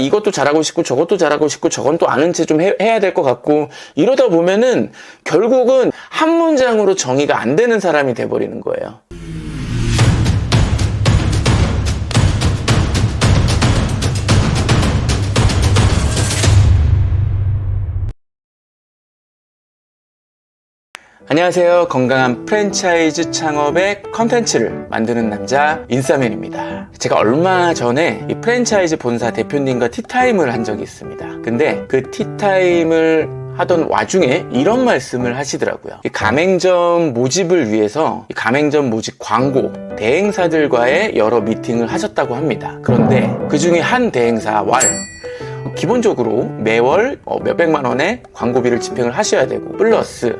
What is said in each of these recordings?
이것도 잘하고 싶고 저것도 잘하고 싶고 저건 또 아는 채 좀 해야 될 것 같고 이러다 보면은 결국은 한 문장으로 정의가 안 되는 사람이 돼버리는 거예요. 안녕하세요. 건강한 프랜차이즈 창업의 컨텐츠를 만드는 남자 인싸맨입니다. 제가 얼마 전에 이 프랜차이즈 본사 대표님과 티타임을 한 적이 있습니다. 근데 그 티타임을 하던 와중에 이런 말씀을 하시더라고요. 이 가맹점 모집을 위해서 이 가맹점 모집 광고 대행사들과의 여러 미팅을 하셨다고 합니다. 그런데 그 중에 한 대행사와 기본적으로 매월 몇백만 원의 광고비를 집행을 하셔야 되고 플러스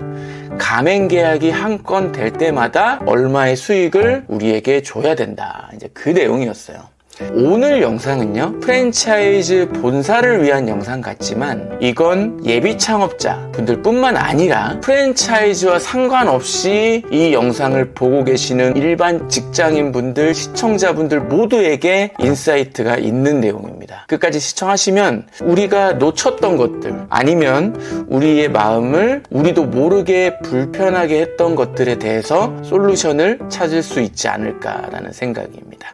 가맹 계약이 한 건 될 때마다 얼마의 수익을 우리에게 줘야 된다. 이제 그 내용이었어요. 오늘 영상은요, 프랜차이즈 본사를 위한 영상 같지만 이건 예비 창업자 분들 뿐만 아니라 프랜차이즈와 상관없이 이 영상을 보고 계시는 일반 직장인 분들, 시청자분들 모두에게 인사이트가 있는 내용입니다. 끝까지 시청하시면 우리가 놓쳤던 것들 아니면 우리의 마음을 우리도 모르게 불편하게 했던 것들에 대해서 솔루션을 찾을 수 있지 않을까라는 생각입니다.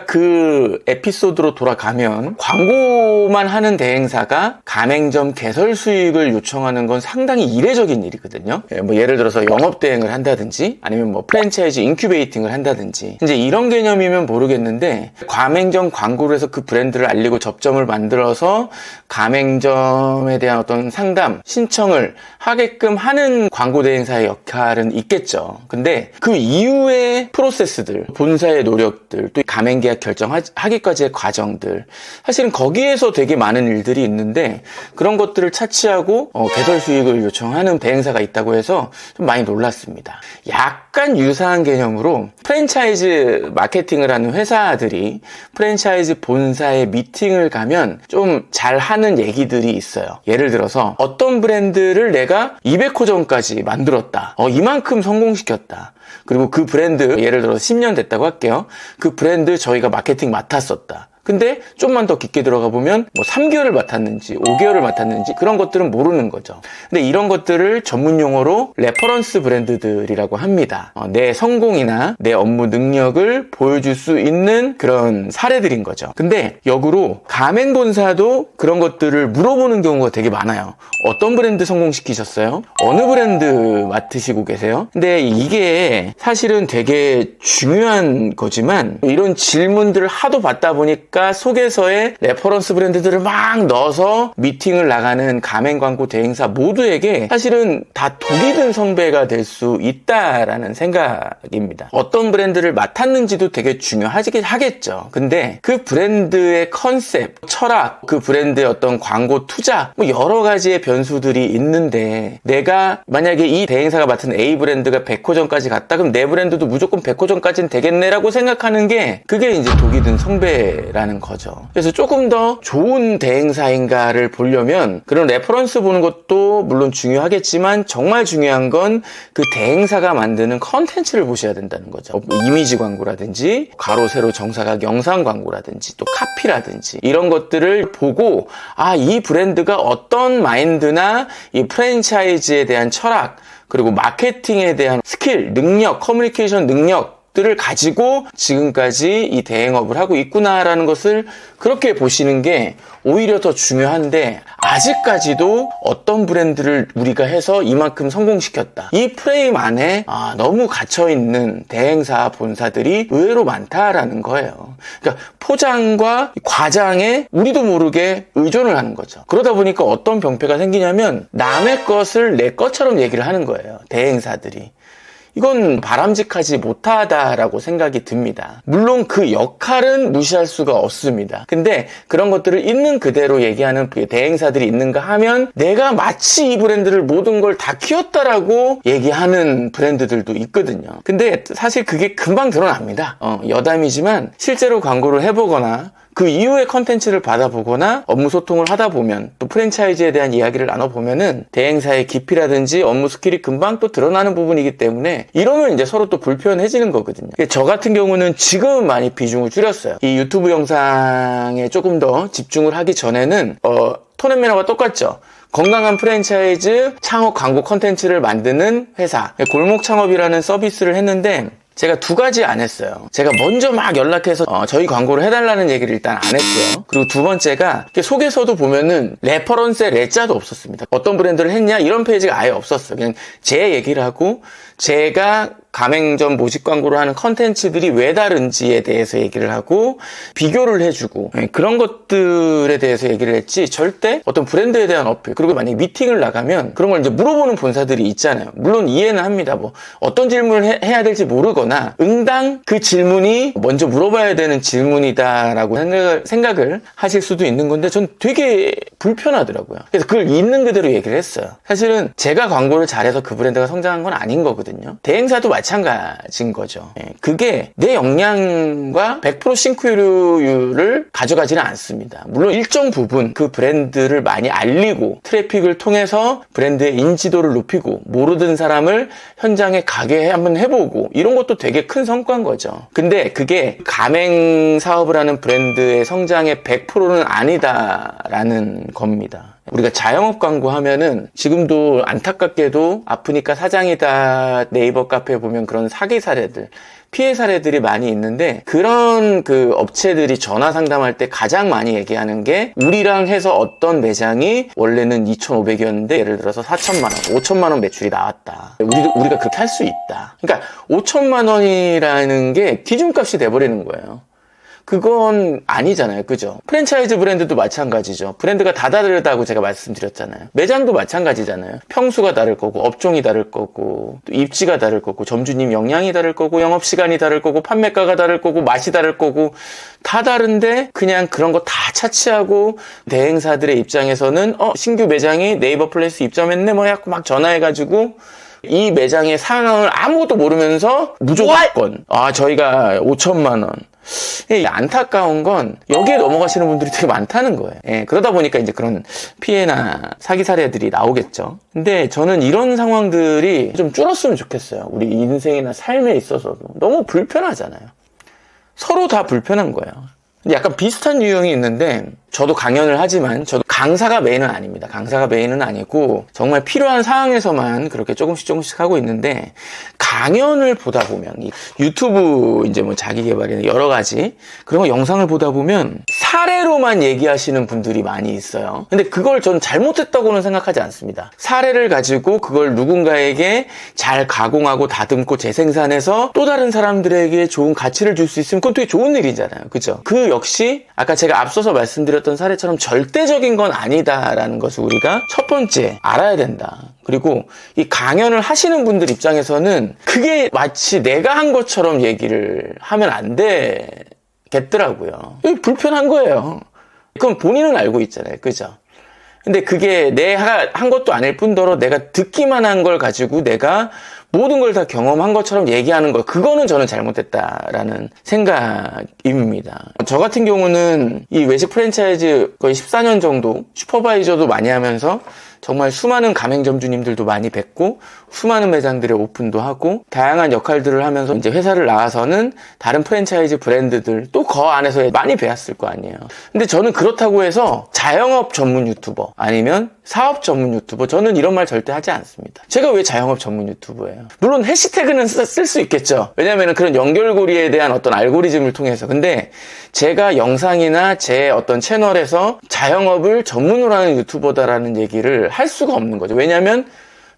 그 에피소드로 돌아가면 광고만 하는 대행사가 가맹점 개설 수익을 요청하는 건 상당히 이례적인 일이거든요. 예를 들어서 영업 대행을 한다든지 아니면 프랜차이즈 인큐베이팅을 한다든지 이제 이런 개념이면 모르겠는데 가맹점 광고를 해서 그 브랜드를 알리고 접점을 만들어서 가맹점에 대한 어떤 상담, 신청을 하게끔 하는 광고 대행사의 역할은 있겠죠. 근데 그 이후의 프로세스들, 본사의 노력들, 또 가맹 계약 결정하기까지의 과정들 사실은 거기에서 되게 많은 일들이 있는데 그런 것들을 차치하고 개설 수익을 요청하는 대행사가 있다고 해서 좀 많이 놀랐습니다. 약간 유사한 개념으로 프랜차이즈 마케팅을 하는 회사들이 프랜차이즈 본사에 미팅을 가면 좀 잘하는 얘기들이 있어요. 예를 들어서 어떤 브랜드를 내가 200호점까지 만들었다. 이만큼 성공시켰다. 그리고 그 브랜드 예를 들어서 10년 됐다고 할게요. 그 브랜드 저희가 마케팅 맡았었다. 근데 좀만 더 깊게 들어가 보면 3개월을 맡았는지 5개월을 맡았는지 그런 것들은 모르는 거죠. 근데 이런 것들을 전문 용어로 레퍼런스 브랜드들이라고 합니다. 내 성공이나 내 업무 능력을 보여줄 수 있는 그런 사례들인 거죠. 근데 역으로 가맹본사도 그런 것들을 물어보는 경우가 되게 많아요. 어떤 브랜드 성공시키셨어요? 어느 브랜드 맡으시고 계세요? 근데 이게 사실은 되게 중요한 거지만 이런 질문들을 하도 받다 보니까 속에서의 레퍼런스 브랜드들을 막 넣어서 미팅을 나가는 가맹 광고 대행사 모두에게 사실은 다 독이 든 성배가 될 수 있다라는 생각입니다. 어떤 브랜드를 맡았는지도 되게 중요하겠죠. 근데 그 브랜드의 컨셉, 철학, 그 브랜드의 어떤 광고 투자 여러 가지의 변수들이 있는데 내가 만약에 이 대행사가 맡은 A 브랜드가 100호점까지 갔다 그럼 내 브랜드도 무조건 100호점까지는 되겠네라고 생각하는 게 그게 이제 독이 든 성배라는 거죠. 그래서 조금 더 좋은 대행사인가를 보려면 그런 레퍼런스 보는 것도 물론 중요하겠지만 정말 중요한 건 그 대행사가 만드는 컨텐츠를 보셔야 된다는 거죠. 이미지 광고라든지 가로 세로 정사각 영상 광고라든지 또 카피라든지 이런 것들을 보고 이 브랜드가 어떤 마인드나 이 프랜차이즈에 대한 철학 그리고 마케팅에 대한 스킬, 능력, 커뮤니케이션 능력들을 가지고 지금까지 이 대행업을 하고 있구나라는 것을 그렇게 보시는 게 오히려 더 중요한데 아직까지도 어떤 브랜드를 우리가 해서 이만큼 성공시켰다. 이 프레임 안에 너무 갇혀있는 대행사 본사들이 의외로 많다라는 거예요. 그러니까 포장과 과장에 우리도 모르게 의존을 하는 거죠. 그러다 보니까 어떤 병폐가 생기냐면 남의 것을 내 것처럼 얘기를 하는 거예요. 대행사들이. 이건 바람직하지 못하다라고 생각이 듭니다. 물론 그 역할은 무시할 수가 없습니다. 근데 그런 것들을 있는 그대로 얘기하는 대행사들이 있는가 하면 내가 마치 이 브랜드를 모든 걸 다 키웠다라고 얘기하는 브랜드들도 있거든요. 근데 사실 그게 금방 드러납니다. 여담이지만 실제로 광고를 해보거나 그 이후에 컨텐츠를 받아보거나 업무 소통을 하다 보면 또 프랜차이즈에 대한 이야기를 나눠보면은 대행사의 깊이라든지 업무 스킬이 금방 또 드러나는 부분이기 때문에 이러면 이제 서로 또 불편해지는 거거든요. 저 같은 경우는 지금은 많이 비중을 줄였어요. 이 유튜브 영상에 조금 더 집중을 하기 전에는 톤 앤 매너가 똑같죠. 건강한 프랜차이즈 창업 광고 컨텐츠를 만드는 회사, 골목 창업이라는 서비스를 했는데 제가 두 가지 안 했어요. 제가 먼저 막 연락해서 저희 광고를 해달라는 얘기를 일단 안 했고요. 그리고 두 번째가 속에서도 보면은 레퍼런스에 레자도 없었습니다. 어떤 브랜드를 했냐 이런 페이지가 아예 없었어요. 그냥 제 얘기를 하고 제가 가맹점 모집 광고를 하는 컨텐츠들이 왜 다른지에 대해서 얘기를 하고 비교를 해주고 그런 것들에 대해서 얘기를 했지 절대 어떤 브랜드에 대한 어필 그리고 만약에 미팅을 나가면 그런 걸 이제 물어보는 본사들이 있잖아요. 물론 이해는 합니다. 뭐 어떤 질문을 해야 될지 모르거나 응당 그 질문이 먼저 물어봐야 되는 질문이다라고 생각을 하실 수도 있는 건데 전 되게 불편하더라고요. 그래서 그걸 있는 그대로 얘기를 했어요. 사실은 제가 광고를 잘해서 그 브랜드가 성장한 건 아닌 거거든요. 대행사도 마찬가지인 거죠. 그게 내 역량과 100% 싱크율을 가져가지는 않습니다. 물론 일정 부분 그 브랜드를 많이 알리고 트래픽을 통해서 브랜드의 인지도를 높이고 모르던 사람을 현장에 가게 한번 해보고 이런 것도 되게 큰 성과인 거죠. 근데 그게 가맹 사업을 하는 브랜드의 성장의 100%는 아니다라는 겁니다. 우리가 자영업 광고 하면은 지금도 안타깝게도 아프니까 사장이다 네이버 카페에 보면 그런 사기 사례들 피해 사례들이 많이 있는데 그런 그 업체들이 전화 상담할 때 가장 많이 얘기하는 게 우리랑 해서 어떤 매장이 원래는 2,500이었는데 예를 들어서 4천만 원, 5천만 원 매출이 나왔다. 우리가 그렇게 할 수 있다. 그러니까 5천만 원이라는 게 기준값이 돼버리는 거예요. 그건 아니잖아요. 그죠? 프랜차이즈 브랜드도 마찬가지죠. 브랜드가 다 다르다고 제가 말씀드렸잖아요. 매장도 마찬가지잖아요. 평수가 다를 거고, 업종이 다를 거고, 또 입지가 다를 거고, 점주님 역량이 다를 거고, 영업시간이 다를 거고, 판매가가 다를 거고, 맛이 다를 거고, 다 다른데 그냥 그런 거 다 차치하고 대행사들의 입장에서는 신규 매장이 네이버 플레이스 입점했네 뭐 해갖고 막 전화해가지고 이 매장의 상황을 아무것도 모르면서 무조건 저희가 5천만 원 안타까운 건 여기에 넘어가시는 분들이 되게 많다는 거예요. 그러다 보니까 이제 그런 피해나 사기 사례들이 나오겠죠. 근데 저는 이런 상황들이 좀 줄었으면 좋겠어요. 우리 인생이나 삶에 있어서도 너무 불편하잖아요. 서로 다 불편한 거예요. 근데 약간 비슷한 유형이 있는데 저도 강연을 하지만 저도 강사가 메인은 아닙니다. 강사가 메인은 아니고 정말 필요한 상황에서만 그렇게 조금씩 하고 있는데 강연을 보다 보면 유튜브 이제 뭐 자기 개발이나 여러 가지 그런 거 영상을 보다 보면 사례로만 얘기하시는 분들이 많이 있어요. 근데 그걸 전 잘못했다고는 생각하지 않습니다. 사례를 가지고 그걸 누군가에게 잘 가공하고 다듬고 재생산해서 또 다른 사람들에게 좋은 가치를 줄 수 있으면 그건 되게 좋은 일이잖아요. 그죠? 그 역시 아까 제가 앞서서 말씀드렸던 사례처럼 절대적인 건 아니다라는 것을 우리가 첫 번째 알아야 된다. 그리고 이 강연을 하시는 분들 입장에서는 그게 마치 내가 한 것처럼 얘기를 하면 안 되겠더라고요. 불편한 거예요. 그건 본인은 알고 있잖아요. 그죠? 근데 그게 내가 한 것도 아닐 뿐더러 내가 듣기만 한 걸 가지고 내가 모든 걸 다 경험한 것처럼 얘기하는 거 그거는 저는 잘못됐다라는 생각입니다. 저 같은 경우는 이 외식 프랜차이즈 거의 14년 정도 슈퍼바이저도 많이 하면서 정말 수많은 가맹점주님들도 많이 뵙고 수많은 매장들의 오픈도 하고 다양한 역할들을 하면서 이제 회사를 나와서는 다른 프랜차이즈 브랜드들 또 그 안에서 많이 배웠을 거 아니에요. 근데 저는 그렇다고 해서 자영업 전문 유튜버 아니면 사업 전문 유튜버 저는 이런 말 절대 하지 않습니다. 제가 왜 자영업 전문 유튜버예요? 물론 해시태그는 쓸 수 있겠죠. 왜냐하면 그런 연결고리에 대한 어떤 알고리즘을 통해서. 근데 제가 영상이나 제 어떤 채널에서 자영업을 전문으로 하는 유튜버다라는 얘기를 할 수가 없는 거죠. 왜냐하면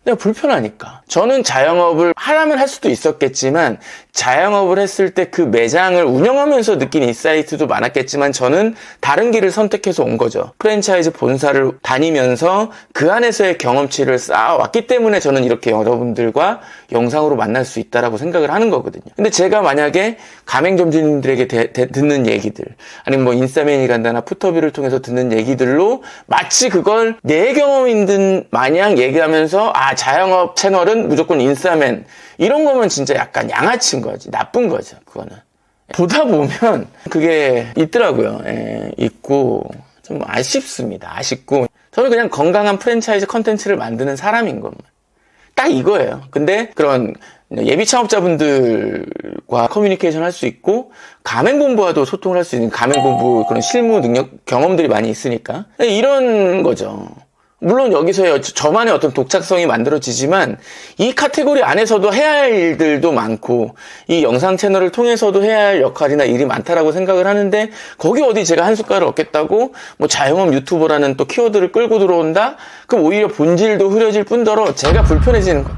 내가 불편하니까. 저는 자영업을 하라면 할 수도 있었겠지만 자영업을 했을 때 그 매장을 운영하면서 느낀 인사이트도 많았겠지만 저는 다른 길을 선택해서 온 거죠. 프랜차이즈 본사를 다니면서 그 안에서의 경험치를 쌓아왔기 때문에 저는 이렇게 여러분들과 영상으로 만날 수 있다라고 생각을 하는 거거든요. 근데 제가 만약에 가맹점주님들에게 듣는 얘기들 아니면 뭐 인싸맨이 간다나 푸터비를 통해서 듣는 얘기들로 마치 그걸 내 경험인 듯 마냥 얘기하면서 자영업 채널은 무조건 인싸맨 이런 거면 진짜 약간 양아치인 거지. 나쁜 거죠. 그거는. 보다 보면 그게 있더라고요. 예, 있고 좀 아쉽습니다. 아쉽고 저는 그냥 건강한 프랜차이즈 컨텐츠를 만드는 사람인 것만. 딱 이거예요. 근데 그런 예비 창업자분들과 커뮤니케이션 할 수 있고 가맹본부와도 소통을 할 수 있는 가맹본부 그런 실무 능력 경험들이 많이 있으니까 이런 거죠. 물론 여기서 저만의 어떤 독창성이 만들어지지만 이 카테고리 안에서도 해야 할 일들도 많고 이 영상 채널을 통해서도 해야 할 역할이나 일이 많다라고 생각을 하는데 거기 어디 제가 한 숟갈을 얻겠다고 뭐 자영업 유튜버라는 또 키워드를 끌고 들어온다? 그럼 오히려 본질도 흐려질 뿐더러 제가 불편해지는 거.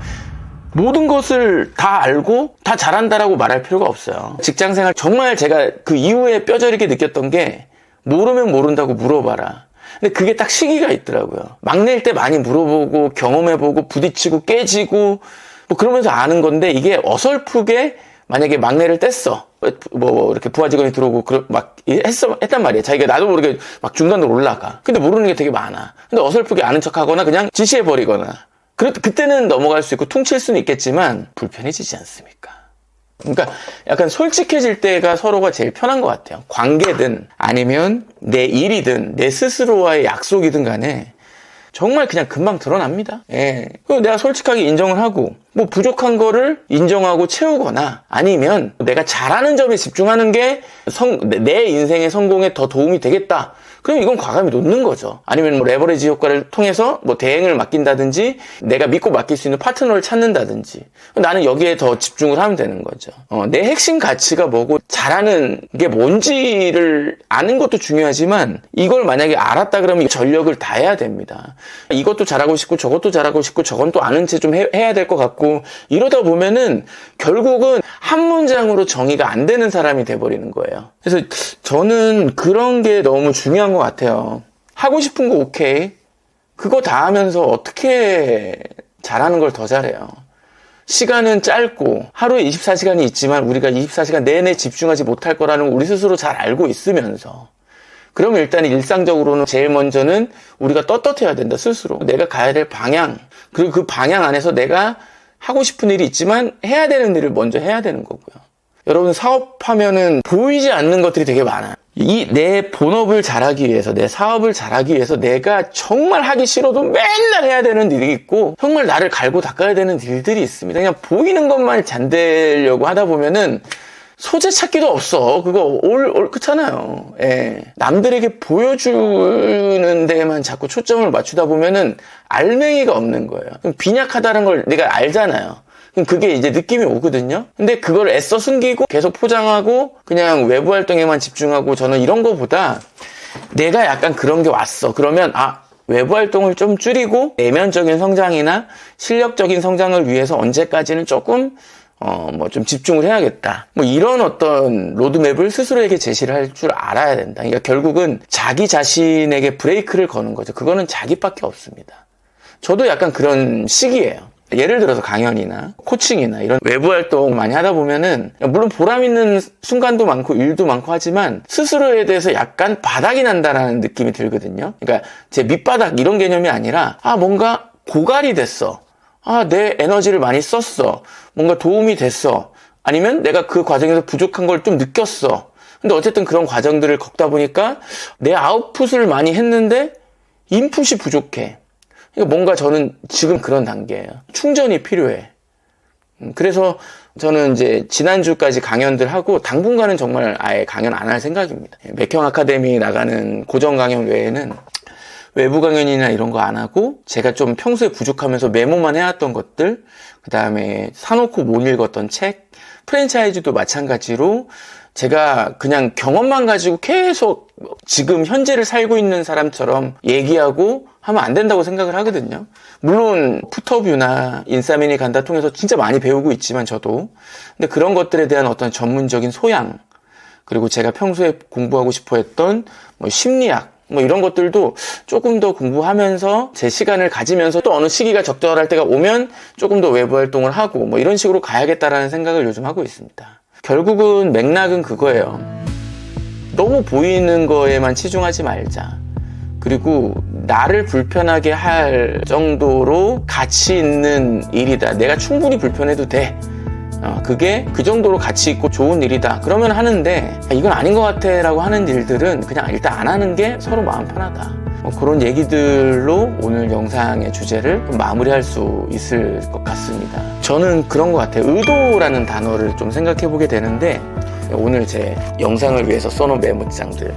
모든 것을 다 알고 다 잘한다라고 말할 필요가 없어요. 직장생활 정말 제가 그 이후에 뼈저리게 느꼈던 게 모르면 모른다고 물어봐라. 근데 그게 딱 시기가 있더라고요. 막내일 때 많이 물어보고 경험해보고 부딪히고 깨지고 뭐 그러면서 아는 건데 이게 어설프게 만약에 막내를 뗐어. 뭐 이렇게 부하 직원이 들어오고 막 했단 말이에요. 자기가 나도 모르게 막 중간으로 올라가. 근데 모르는 게 되게 많아. 근데 어설프게 아는 척하거나 그냥 지시해버리거나 그때는 넘어갈 수 있고 퉁칠 수는 있겠지만 불편해지지 않습니까? 그러니까 약간 솔직해질 때가 서로가 제일 편한 것 같아요. 관계든 아니면 내 일이든 내 스스로와의 약속이든 간에 정말 그냥 금방 드러납니다. 예. 내가 솔직하게 인정을 하고 뭐 부족한 거를 인정하고 채우거나 아니면 내가 잘하는 점에 집중하는 게 내 인생의 성공에 더 도움이 되겠다. 그럼 이건 과감히 놓는 거죠. 아니면 뭐 레버리지 효과를 통해서 뭐 대행을 맡긴다든지 내가 믿고 맡길 수 있는 파트너를 찾는다든지 나는 여기에 더 집중을 하면 되는 거죠. 내 핵심 가치가 뭐고 잘하는 게 뭔지를 아는 것도 중요하지만 이걸 만약에 알았다 그러면 전력을 다해야 됩니다. 이것도 잘하고 싶고 저것도 잘하고 싶고 저건 또 아는 채 좀 해야 될 것 같고 이러다 보면은 결국은 한 문장으로 정의가 안 되는 사람이 돼버리는 거예요. 그래서 저는 그런 게 너무 중요한 것 같아요. 하고 싶은 거 오케이. 그거 다 하면서 어떻게 잘하는 걸 더 잘해요. 시간은 짧고 하루에 24시간이 있지만 우리가 24시간 내내 집중하지 못할 거라는 걸 우리 스스로 잘 알고 있으면서 그러면 일단 일상적으로는 제일 먼저는 우리가 떳떳해야 된다. 스스로 내가 가야 될 방향 그리고 그 방향 안에서 내가 하고 싶은 일이 있지만 해야 되는 일을 먼저 해야 되는 거고요. 여러분 사업하면은 보이지 않는 것들이 되게 많아요. 내 본업을 잘하기 위해서 내 사업을 잘하기 위해서 내가 정말 하기 싫어도 맨날 해야 되는 일이 있고 정말 나를 갈고 닦아야 되는 일들이 있습니다. 그냥 보이는 것만 잔대려고 하다 보면은 소재 찾기도 없어. 그거 그렇잖아요. 예. 남들에게 보여주는 데에만 자꾸 초점을 맞추다 보면은 알맹이가 없는 거예요. 빈약하다는 걸 내가 알잖아요. 그럼 그게 이제 느낌이 오거든요. 근데 그걸 애써 숨기고 계속 포장하고 그냥 외부 활동에만 집중하고 저는 이런 거보다 내가 약간 그런 게 왔어. 그러면 외부 활동을 좀 줄이고 내면적인 성장이나 실력적인 성장을 위해서 언제까지는 조금 좀 집중을 해야겠다. 뭐 이런 어떤 로드맵을 스스로에게 제시를 할 줄 알아야 된다. 그러니까 결국은 자기 자신에게 브레이크를 거는 거죠. 그거는 자기밖에 없습니다. 저도 약간 그런 시기예요. 예를 들어서 강연이나 코칭이나 이런 외부 활동 많이 하다 보면은 물론 보람 있는 순간도 많고 일도 많고 하지만 스스로에 대해서 약간 바닥이 난다라는 느낌이 들거든요. 그러니까 제 밑바닥 이런 개념이 아니라 뭔가 고갈이 됐어. 내 에너지를 많이 썼어. 뭔가 도움이 됐어. 아니면 내가 그 과정에서 부족한 걸 좀 느꼈어. 근데 어쨌든 그런 과정들을 겪다 보니까 내 아웃풋을 많이 했는데 인풋이 부족해. 그러니까 뭔가 저는 지금 그런 단계예요. 충전이 필요해. 그래서 저는 이제 지난주까지 강연들 하고 당분간은 정말 아예 강연 안 할 생각입니다. 맥형 아카데미 나가는 고정 강연 외에는 외부 강연이나 이런 거 안 하고 제가 좀 평소에 부족하면서 메모만 해왔던 것들 그 다음에 사놓고 못 읽었던 책 프랜차이즈도 마찬가지로 제가 그냥 경험만 가지고 계속 지금 현재를 살고 있는 사람처럼 얘기하고 하면 안 된다고 생각을 하거든요. 물론 푸터뷰나 인싸맨이 간다 통해서 진짜 많이 배우고 있지만 저도 근데 그런 것들에 대한 어떤 전문적인 소양 그리고 제가 평소에 공부하고 싶어 했던 심리학 이런 것들도 조금 더 공부하면서 제 시간을 가지면서 또 어느 시기가 적절할 때가 오면 조금 더 외부 활동을 하고 이런 식으로 가야겠다라는 생각을 요즘 하고 있습니다. 결국은 맥락은 그거예요. 너무 보이는 거에만 치중하지 말자. 그리고 나를 불편하게 할 정도로 가치 있는 일이다. 내가 충분히 불편해도 돼. 그게 그 정도로 가치 있고 좋은 일이다 그러면 하는데, 이건 아닌 것 같아 라고 하는 일들은 그냥 일단 안 하는 게 서로 마음 편하다. 그런 얘기들로 오늘 영상의 주제를 마무리할 수 있을 것 같습니다. 저는 그런 것 같아요. 의도라는 단어를 좀 생각해 보게 되는데, 오늘 제 영상을 위해서 써놓은 메모장들,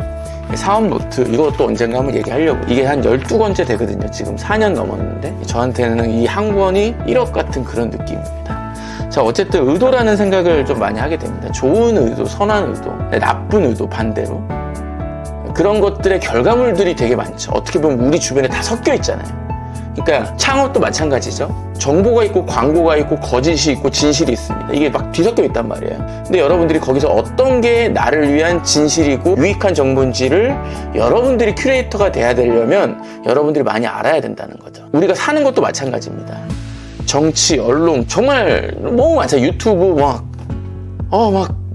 사업 노트, 이것도 언젠가 한번 얘기하려고. 이게 한 12권째 되거든요. 지금 4년 넘었는데 저한테는 이 한 권이 1억 같은 그런 느낌입니다. 자, 어쨌든 의도라는 생각을 좀 많이 하게 됩니다. 좋은 의도, 선한 의도, 나쁜 의도 반대로, 그런 것들의 결과물들이 되게 많죠. 어떻게 보면 우리 주변에 다 섞여 있잖아요. 그러니까 창업도 마찬가지죠. 정보가 있고 광고가 있고 거짓이 있고 진실이 있습니다. 이게 막 뒤섞여 있단 말이에요. 근데 여러분들이 거기서 어떤 게 나를 위한 진실이고 유익한 정보인지를 여러분들이 큐레이터가 돼야 되려면 여러분들이 많이 알아야 된다는 거죠. 우리가 사는 것도 마찬가지입니다. 정치, 언론 정말 너무 많잖아요. 유튜브 막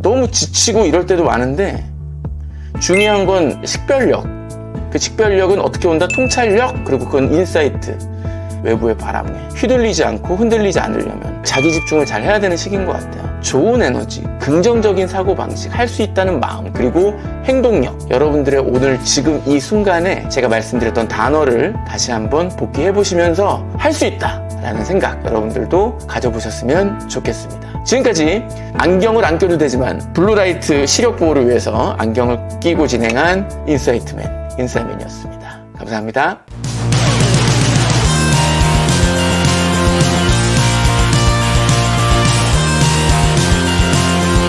너무 지치고 이럴 때도 많은데, 중요한 건 식별력. 그 식별력은 어떻게 온다? 통찰력, 그리고 그건 인사이트. 외부의 바람에 휘둘리지 않고 흔들리지 않으려면 자기 집중을 잘 해야 되는 시기인 것 같아요. 좋은 에너지, 긍정적인 사고방식, 할 수 있다는 마음, 그리고 행동력. 여러분들의 오늘 지금 이 순간에 제가 말씀드렸던 단어를 다시 한번 복귀해 보시면서 할 수 있다 라는 생각 여러분들도 가져보셨으면 좋겠습니다. 지금까지 안경을 안 껴도 되지만 블루라이트 시력 보호를 위해서 안경을 끼고 진행한 인사이트맨, 인사맨이었습니다. 감사합니다.